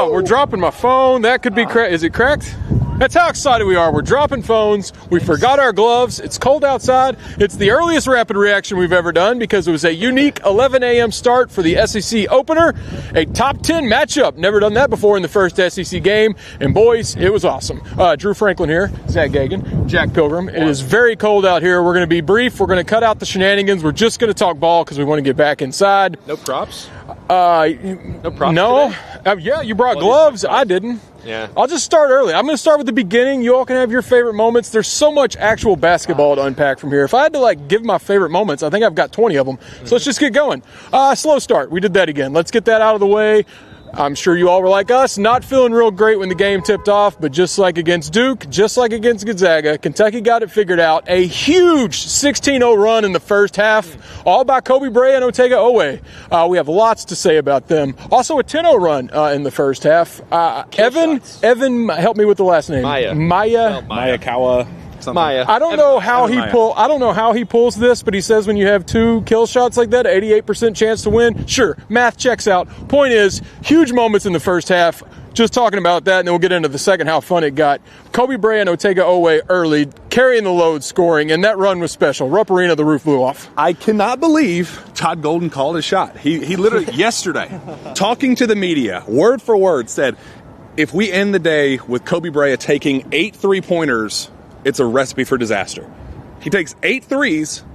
on. We're dropping my phone. That could be cracked. Is it cracked? That's how excited we are. We're dropping phones. We forgot our gloves. It's cold outside. It's the earliest rapid reaction we've ever done because it was a unique 11 a.m. start for the SEC opener. A top 10 matchup. Never done that before in the first SEC game. And boys, it was awesome. Drew Franklin here. Zack Geoghegan. Jack Pilgrim. It is very cold out here. We're going to be brief. We're going to cut out the shenanigans. We're just going to talk ball because we want to get back inside. No props? No props. No. Yeah, you brought gloves. I didn't. Yeah. I'll just start early. I'm going to start with the beginning. You all can have your favorite moments. There's so much actual basketball to unpack from here. If I had to give my favorite moments, I think I've got 20 of them. So let's just get going. Slow start. We did that again. Let's get that out of the way. I'm sure you all were like us, not feeling real great when the game tipped off, but just like against Duke, just like against Gonzaga, Kentucky got it figured out. A huge 16-0 run in the first half, all by Kobe Bray and Otega Owe. We have lots to say about them. Also a 10-0 run in the first half. Evan, help me with the last name. Mayakawa. Maya. I don't know how he pulls this, but he says when you have 2 kill shots like that, 88% chance to win. Sure, math checks out. Point is, huge moments in the first half. Just talking about that, and then we'll get into the second, how fun it got. Kobe Bray and Otega Owe early, carrying the load, scoring, and that run was special. Rupp Arena, the roof blew off. I cannot believe Todd Golden called his shot. He literally, yesterday, talking to the media, word for word, said, if we end the day with Kobe Bray taking 8 3-pointers, it's a recipe for disaster. He takes 8 threes,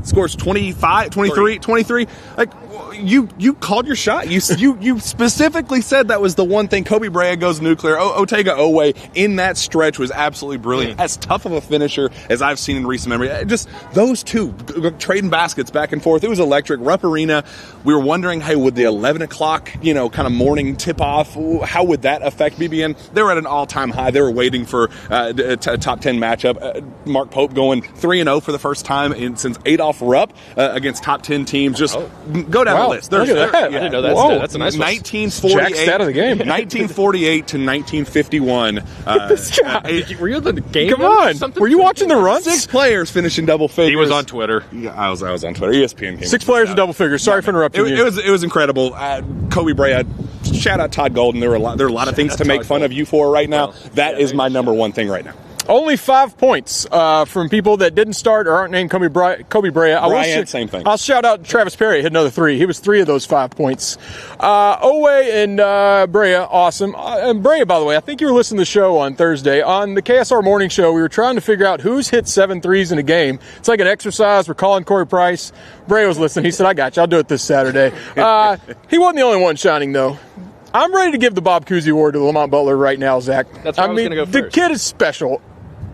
scores 25, 23. Like, you called your shot. You specifically said that was the one thing. Kobe Bryant goes nuclear. Otega Owe in that stretch was absolutely brilliant. As tough of a finisher as I've seen in recent memory. Just those two trading baskets back and forth. It was electric. Rupp Arena, we were wondering, hey, would the 11 o'clock, kind of morning tip-off, how would that affect BBN? They were at an all-time high. They were waiting for a top 10 matchup. Mark Pope going 3-0 for the first time since Adolph Rupp against top 10 teams. Just go down the list. Look at that. I didn't know that. That's a nice one. 1948 stat of the game. 1948 to 1951. This guy. Were you at the game? Come on. Were you watching the runs? 6 players finishing double figures. He was on Twitter. Yeah, I was on Twitter. ESPN came. 6 players in double figures. Sorry for interrupting you. It was incredible. Kobe Bryant. Shout out Todd Golden. There are a lot of things to make fun of you for right now. That is my number one thing right now. Only 5 points from people that didn't start or aren't named Kobe Bryant. Same thing. I'll shout out Travis Perry, hit another 3. He was 3 of those 5 points. Owe and Brea, awesome. And Brea, by the way, I think you were listening to the show on Thursday. On the KSR Morning Show, we were trying to figure out who's hit 7 threes in a game. It's like an exercise. We're calling Corey Price. Brea was listening. He said, I got you. I'll do it this Saturday. He wasn't the only one shining, though. I'm ready to give the Bob Cousy Award to Lamont Butler right now, Zach. That's where I was going to go first. The kid is special.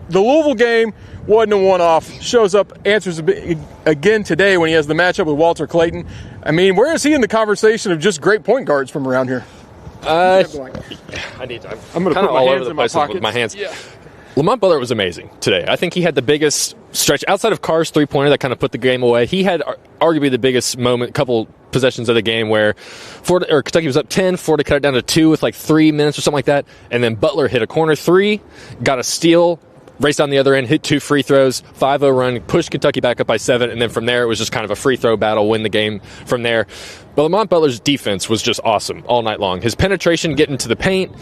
The Louisville game wasn't a one-off. Shows up, answers again today when he has the matchup with Walter Clayton. I mean, where is he in the conversation of just great point guards from around here? I need time. I'm going to put my hands in my pockets. With my hands. Yeah. Lamont Butler was amazing today. I think he had the biggest stretch outside of Carr's three-pointer that kind of put the game away. He had arguably the biggest couple possessions of the game where Kentucky was up 10, Florida cut it down to 2 with 3 minutes or something like that, and then Butler hit a corner 3, got a steal, raced down the other end, hit 2 free throws, 5-0 run, pushed Kentucky back up by 7, and then from there it was just kind of a free throw battle, win the game from there. But Lamont Butler's defense was just awesome all night long. His penetration, getting to the paint,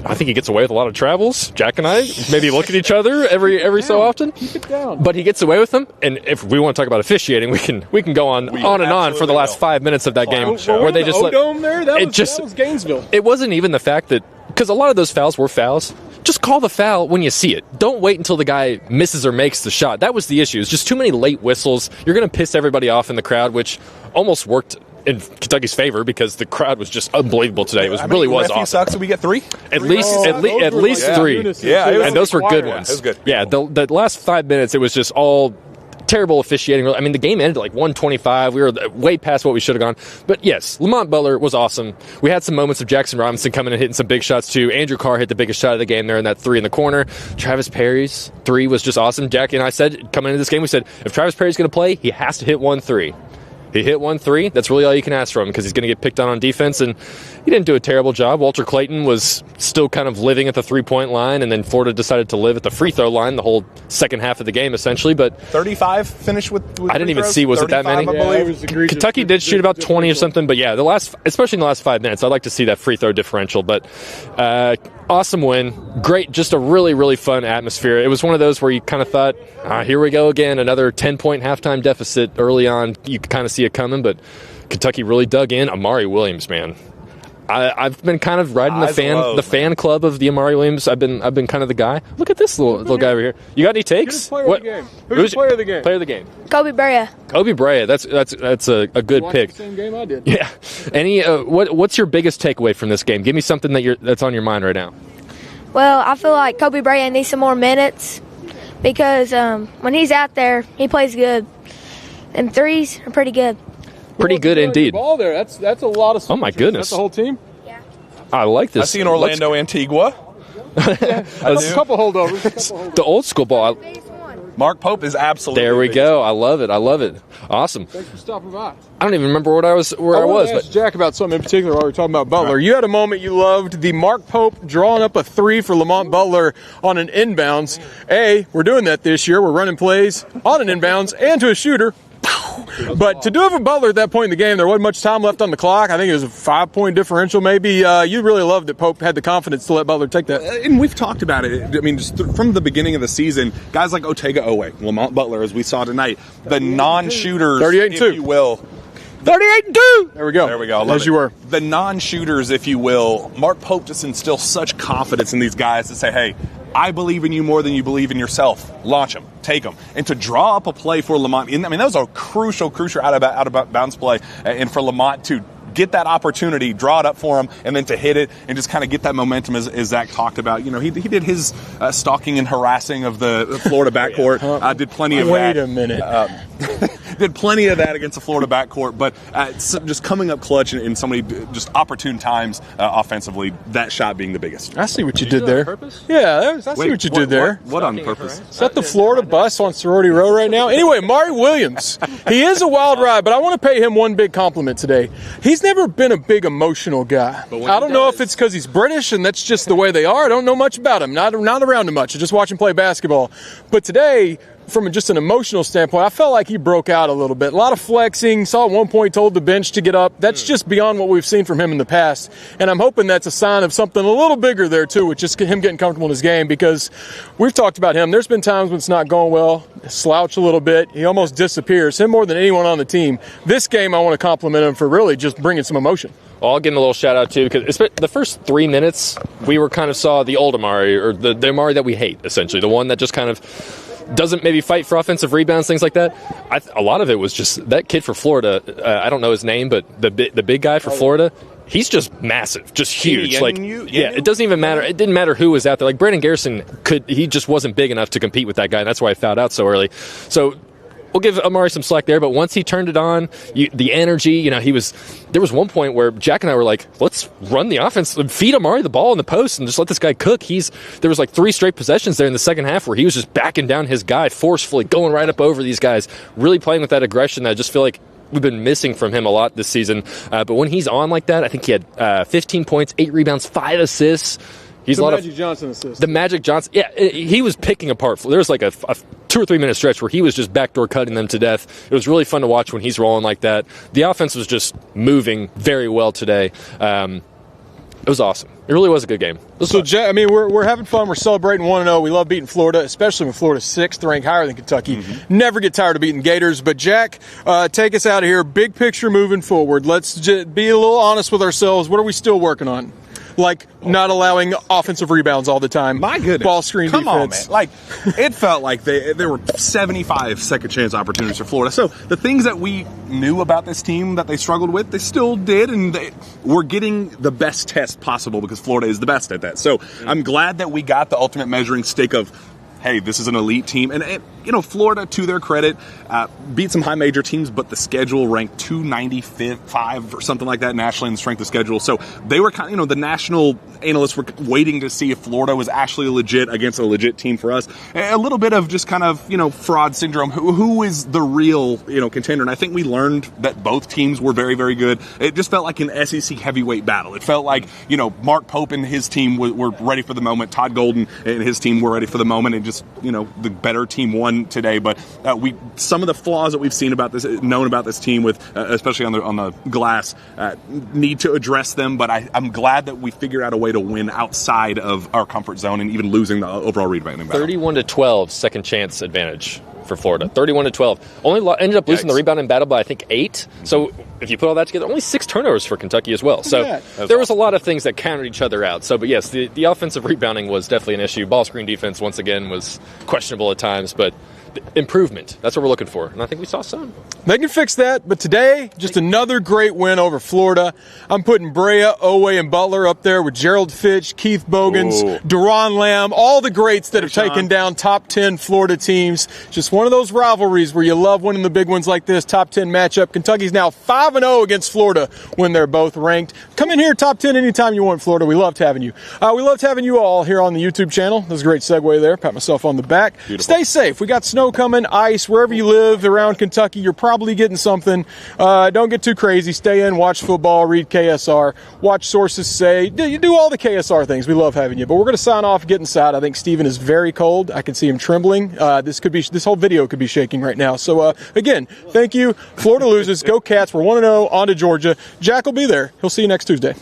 I think he gets away with a lot of travels. Jack and I maybe look at each other every so often. Keep it down. But he gets away with them. And if we want to talk about officiating, we can go on and on for the last 5 minutes of that game where they just Dome there. That was Gainesville. It wasn't even the fact that, because a lot of those fouls were fouls. Just call the foul when you see it. Don't wait until the guy misses or makes the shot. That was the issue. It's just too many late whistles. You're going to piss everybody off in the crowd, which almost worked in Kentucky's favor because the crowd was just unbelievable today. It really was awesome. Sucks that we get 3? At least 3. Yeah, and those were good ones. It was good. Yeah, the last 5 minutes, it was just all terrible officiating. I mean, the game ended at 125. We were way past what we should have gone. But yes, Lamont Butler was awesome. We had some moments of Jackson Robinson coming and hitting some big shots too. Andrew Carr hit the biggest shot of the game there in that 3 in the corner. Travis Perry's 3 was just awesome. Jack and I said, coming into this game, we said, if Travis Perry's going to play, he has to hit 1 3. He hit 1 3. That's really all you can ask from him because he's going to get picked on defense, and he didn't do a terrible job. Walter Clayton was still kind of living at the three-point line, and then Florida decided to live at the free throw line the whole second half of the game, essentially. But 35 finished with I didn't even see. Was it that many? Kentucky did shoot about 20 or something, but yeah, especially in the last 5 minutes, I'd like to see that free throw differential. But awesome win. Great, just a really, really fun atmosphere. It was one of those where you kind of thought, here we go again, another 10-point halftime deficit early on. You could kind of see it coming, but Kentucky really dug in. Amari Williams, man. I've been kind of riding the fan club of the Amari Williams. I've been kind of the guy. Look at this little guy over here. You got any takes? Who's the player of the game? Player of the game. Kobe Bryant. Kobe Bryant. That's a good pick. The same game I did. Yeah. Any what's your biggest takeaway from this game? Give me something that's on your mind right now. Well, I feel like Kobe Bryant needs some more minutes because when he's out there, he plays good. And threes are pretty good. Pretty good indeed. Ball there. That's a lot of. Oh my goodness. That's the whole team. Yeah. I like this. I see an Orlando Antigua. A couple holdovers. The old school ball. Mark Pope is absolutely. There we go. I love it. Awesome. Thanks for stopping by. I don't even remember where I was. I wanted to ask Jack about something in particular while we were talking about Butler. Right. You had a moment you loved, the Mark Pope drawing up a 3 for Lamont Butler on an inbounds. We're doing that this year. We're running plays on an inbounds and to a shooter. But to do it for Butler at that point in the game, there wasn't much time left on the clock. I think it was a 5-point differential maybe. You really loved that Pope had the confidence to let Butler take that. And we've talked about it. I mean, just from the beginning of the season, guys like Otega Owe, Lamont Butler, as we saw tonight, the non-shooters, 38-2. if you will. 38-2! There we go. There we go. As you were. The non-shooters, if you will. Mark Pope just instills such confidence in these guys to say, hey, I believe in you more than you believe in yourself. Launch them. Take them. And to draw up a play for Lamont, that was a crucial out of bounds play. And for Lamont to get that opportunity, draw it up for him, and then to hit it and just kind of get that momentum as Zach talked about. He did his stalking and harassing of the Florida backcourt. Did plenty of that. Wait a minute. Did plenty of that against the Florida backcourt, but just coming up clutch in so many just opportune times offensively, that shot being the biggest. I see what you did there. Yeah, I see what you did there. What on purpose? Is that the Florida bus on Sorority Row right now? Anyway, Amari Williams. He is a wild ride, but I want to pay him one big compliment today. He's never been a big emotional guy. I don't know if it's because he's British and that's just the way they are. I don't know much about him. Not around him much. I just watch him play basketball. But today, from just an emotional standpoint, I felt like he broke out a little bit. A lot of flexing. Saw at one point told the bench to get up. That's just beyond what we've seen from him in the past. And I'm hoping that's a sign of something a little bigger there, too, with just him getting comfortable in his game, because we've talked about him. There's been times when it's not going well, slouch a little bit. He almost disappears. Him more than anyone on the team. This game, I want to compliment him for really just bringing some emotion. Well, I'll give him a little shout out too, because the first 3 minutes we were kind of saw the old Amari, or the Amari that we hate, essentially, the one that just kind of doesn't maybe fight for offensive rebounds, things like that. A lot of it was just that kid for Florida. I don't know his name, but the big guy for Florida. He's just massive, just huge. It doesn't even matter. It didn't matter who was out there. Like Brandon Garrison he just wasn't big enough to compete with that guy. And that's why I fouled out so early. So we'll give Amari some slack there, but once he turned it on, the energy, there was one point where Jack and I were like, let's run the offense, feed Amari the ball in the post and just let this guy cook. There was like 3 straight possessions there in the second half where he was just backing down his guy forcefully, going right up over these guys, really playing with that aggression that I just feel like we've been missing from him a lot this season. But when he's on like that, I think he had 15 points, 8 rebounds, 5 assists. He's the Magic Johnson assist. The Magic Johnson. Yeah, he was picking apart. There was like a 2 or 3 minute stretch where he was just backdoor cutting them to death. It was really fun to watch when he's rolling like that. The offense was just moving very well today. It was awesome. It really was a good game. So, we're having fun. We're celebrating 1-0. We love beating Florida, especially when Florida's 6th, ranked higher than Kentucky. Mm-hmm. Never get tired of beating Gators. But, Jack, take us out of here. Big picture moving forward. Let's just be a little honest with ourselves. What are we still working on? Like not allowing offensive rebounds all the time. My goodness. Ball screen defense. On, man. Like, it felt like there were 75 second chance opportunities for Florida. So the things that we knew about this team that they struggled with, they still did, and we're getting the best test possible because Florida is the best at that. So I'm glad that we got the ultimate measuring stick of, hey, this is an elite team. And you know, Florida, to their credit, beat some high major teams, but the schedule ranked 295 or something like that nationally in the strength of schedule. So they were kind of, you know, the national analysts were waiting to see if Florida was actually legit against a legit team for us. A little bit of just kind of, you know, fraud syndrome. Who is the real, you know, contender? And I think we learned that both teams were very, very good. It just felt like an SEC heavyweight battle. It felt like, you know, Mark Pope and his team were ready for the moment. Todd Golden and his team were ready for the moment, and just, you know, the better team won today. But some of the flaws that we've seen about this, known about this team, with especially on the glass, need to address them. But I'm glad that we figured out a way to win outside of our comfort zone, and even losing the overall rebounding battle. 31-12 second chance advantage for Florida. 31-12. Only ended up losing the rebounding battle by, I think, 8. So if you put all that together, only 6 turnovers for Kentucky as well. So there was a lot of things that countered each other out. So, but yes, the offensive rebounding was definitely an issue. Ball screen defense, once again, was questionable at times, but improvement. That's what we're looking for. And I think we saw some. They can fix that, but today, just another great win over Florida. I'm putting Brea, Owe, and Butler up there with Gerald Fitch, Keith Bogans, Deron Lamb, all the greats that have taken down top 10 Florida teams. Just one of those rivalries where you love winning the big ones like this, top 10 matchup. Kentucky's now 5-0 against Florida when they're both ranked. Come in here, top 10 anytime you want, Florida. We loved having you. We loved having you all here on the YouTube channel. That was a great segue there. Pat myself on the back. Beautiful. Stay safe. We got snow coming, ice, wherever you live around Kentucky, you're probably getting something. Don't get too crazy. Stay in, watch football, read KSR, watch sources say. You do all the KSR things. We love having you. But we're going to sign off, get inside. I think Steven is very cold. I can see him trembling. This whole video could be shaking right now. So, again, thank you. Florida loses. Go Cats. We're 1-0. On to Georgia. Jack will be there. He'll see you next Tuesday.